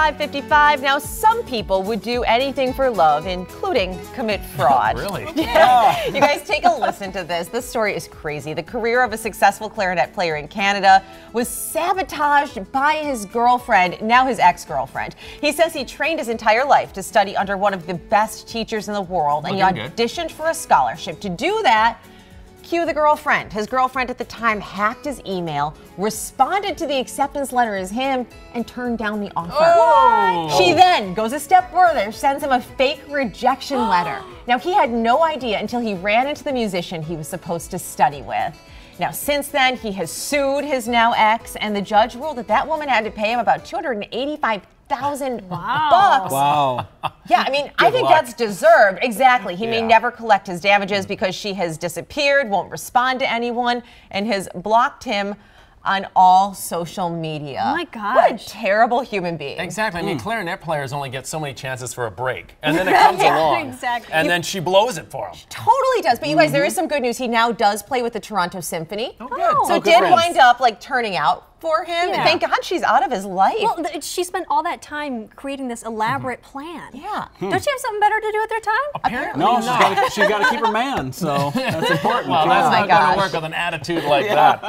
5:55. Now, some people would do anything for love, including commit fraud. Really? Yeah. You guys take a listen to this. This story is crazy. The career of a successful clarinet player in Canada was sabotaged by his girlfriend, now his ex-girlfriend. He says he trained his entire life to study under one of the best teachers in the world, and he auditioned for a scholarship. To do that, cue the girlfriend. His girlfriend at the time hacked his email, responded to the acceptance letter as him, and turned down the offer. Oh. She then goes a step further, sends him a fake rejection letter. Now, he had no idea until he ran into the musician he was supposed to study with. Now, since then, he has sued his now ex, and the judge ruled that that woman had to pay him about $285,000 bucks. Wow. Yeah, I mean, I think that's deserved. Exactly. He may never collect his damages because she has disappeared, won't respond to anyone, and has blocked him on all social media. Oh my gosh. What a terrible human being. Exactly. I mean, clarinet players only get so many chances for a break, and then it comes along. Exactly. And then she blows it for him. Totally does. But you guys, there is some good news. He now does play with the Toronto Symphony. Oh, good. So it did wind up like turning out for him. Yeah. Thank God she's out of his life. Well, she spent all that time creating this elaborate plan. Yeah. Don't you have something better to do with their time? Apparently No, not. she's got to keep her man, so that's important. Well, that's my not going gosh. to work with an attitude like that.